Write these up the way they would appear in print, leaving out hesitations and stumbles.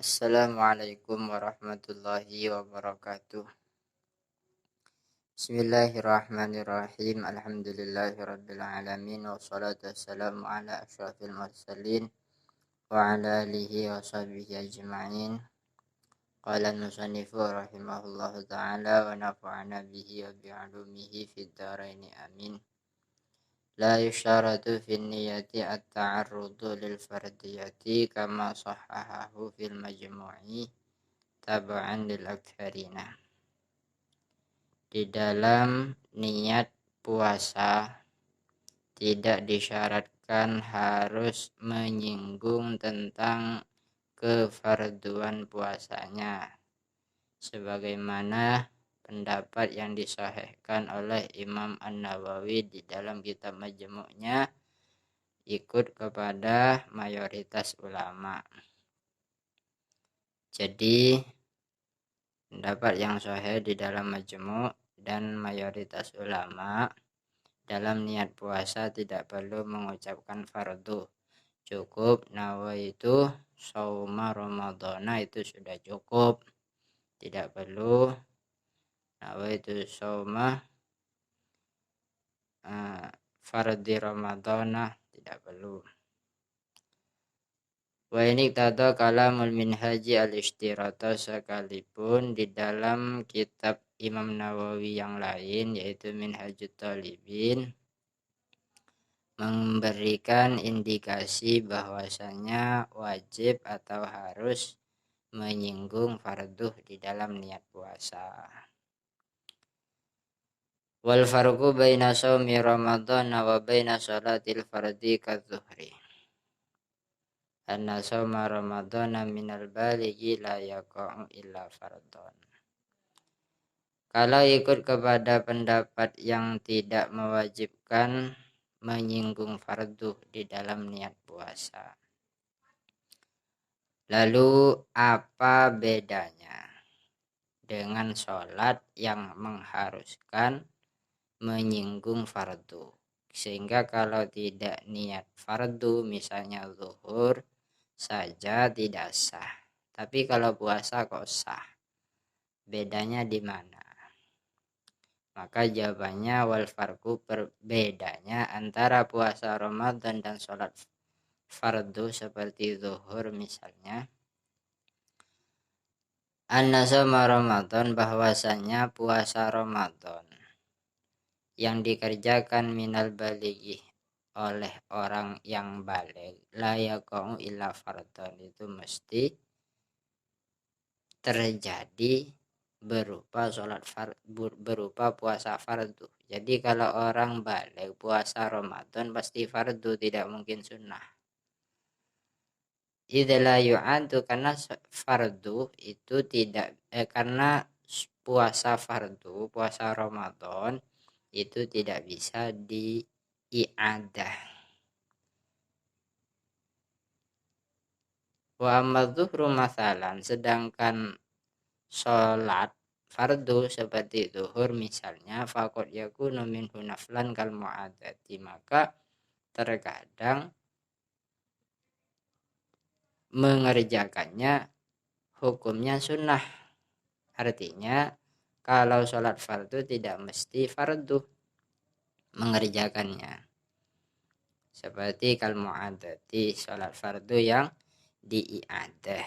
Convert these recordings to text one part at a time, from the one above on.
Assalamualaikum warahmatullahi wabarakatuh. Bismillahirrahmanirrahim. Alhamdulillahirabbil alamin wassalatu wassalamu ala asyrafil mursalin wa ala alihi wa sahbihi ajma'in. Qala al-musannifu rahimahullahu ta'ala wa nafa'ana bihi wa bi'ulumihi fid dharain amin. La yusyaratu fin niyati at-ta'arrudu lil fardiyati kama sahahahu fil majmu'i tab'an lil aktsarina. Di dalam niat puasa tidak disyaratkan harus menyinggung tentang kefarduan puasanya, sebagaimana pendapat yang disahihkan oleh Imam An-Nawawi di dalam kitab Majmu'nya ikut kepada mayoritas ulama. Jadi pendapat yang sahih di dalam Majmu' dan mayoritas ulama dalam niat puasa tidak perlu mengucapkan fardu. Cukup nawaitu shauma ramadhana itu sudah cukup. Tidak perlu nawaitu shauma fardhi ramadhana, tidak perlu. Wa ini tata kalamul minhaji al-ishtirata, sekalipun di dalam kitab Imam Nawawi yang lain yaitu Minhajut Talibin memberikan indikasi bahwasanya wajib atau harus menyinggung fardu di dalam niat puasa. Wal farqu baina shaumi ramadhan wa baina shalatil fardhi kadzuhri. Anna shauma ramadhana minal balighi la yaqa'u illa fardhon. Kalau ikut kepada pendapat yang tidak mewajibkan menyinggung fardu di dalam niat puasa, lalu apa bedanya dengan sholat yang mengharuskan menyinggung fardu? Sehingga kalau tidak niat fardu, misalnya zuhur saja tidak sah, tapi kalau puasa kok sah. Bedanya di mana? Maka jawabannya wal farqu, perbedanya antara puasa Ramadan dan sholat fardu seperti zuhur misalnya, anna shauma Ramadan, bahwasanya puasa Ramadan yang dikerjakan minal balighi oleh orang yang baligh la yaqa'u illa fardhon, itu mesti terjadi berupa berupa puasa fardu. Jadi kalau orang baligh puasa Ramadan pasti fardu, tidak mungkin sunnah. Idza yu'adu, karena fardu itu tidak karena puasa fardu, puasa Ramadan itu tidak bisa di-i'adah. Wa amma zuhru masalan, sedangkan sholat fardu seperti zuhur misalnya, faqad yakunu minhu naflan kal mu'adzati, maka terkadang mengerjakannya hukumnya sunnah. Artinya kalau sholat fardu tidak mesti fardu mengerjakannya, seperti kal mu'adzati, sholat fardu yang di-i'adah,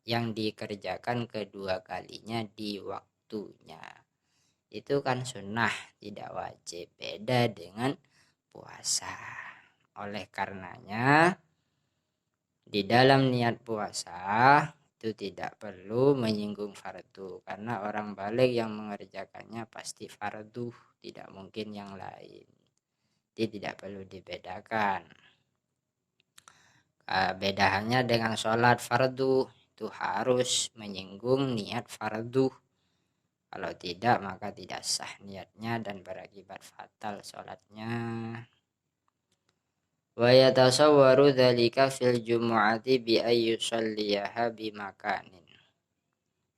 yang dikerjakan kedua kalinya di waktunya, itu kan sunnah, tidak wajib. Beda dengan puasa. Oleh karenanya di dalam niat puasa itu tidak perlu menyinggung fardu, karena orang baligh yang mengerjakannya pasti fardu, tidak mungkin yang lain. Jadi tidak perlu dibedakan. Bedaannya dengan sholat fardu, itu harus menyinggung niat fardu. Kalau tidak maka tidak sah niatnya dan berakibat fatal sholatnya. Wa yatasawwaru dzalika fil jumu'ati bi ayyusalliyaha bi makanin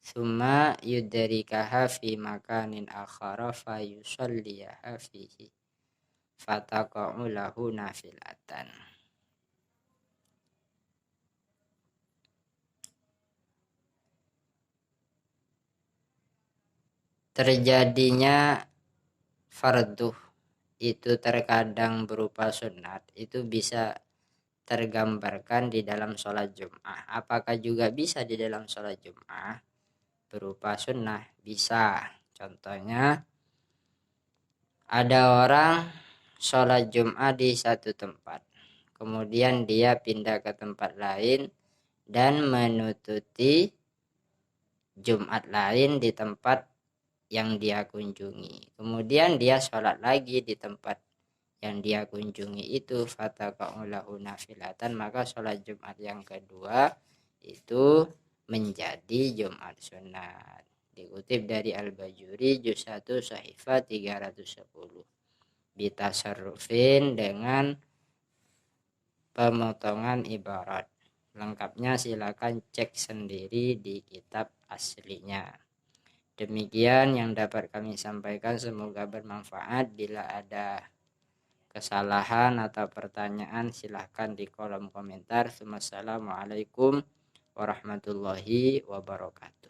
tsumma yudrikaha fi makanin akhara fa yusalliyaha fihi fataqa'u lahu nafilatan. terjadinya fardu itu terkadang berupa sunat, itu bisa tergambarkan di dalam sholat Jum'ah. Apakah juga bisa di dalam sholat Jum'ah berupa sunnah? Bisa. Contohnya, ada orang sholat Jum'ah di satu tempat, kemudian dia pindah ke tempat lain dan menututi Jumat lain di tempat yang dia kunjungi. Kemudian dia sholat lagi di tempat yang dia kunjungi itu, fataka'ulahu nafilatan, maka sholat Jumat yang kedua itu menjadi Jumat sunat. Dikutip dari Al-Bajuri juz 1 Sahifah 310. Bitasarrufin dengan pemotongan ibarat. Lengkapnya silakan cek sendiri di kitab aslinya. Demikian yang dapat kami sampaikan, semoga bermanfaat. Bila ada kesalahan atau pertanyaan silahkan di kolom komentar. Wassalamualaikum warahmatullahi wabarakatuh.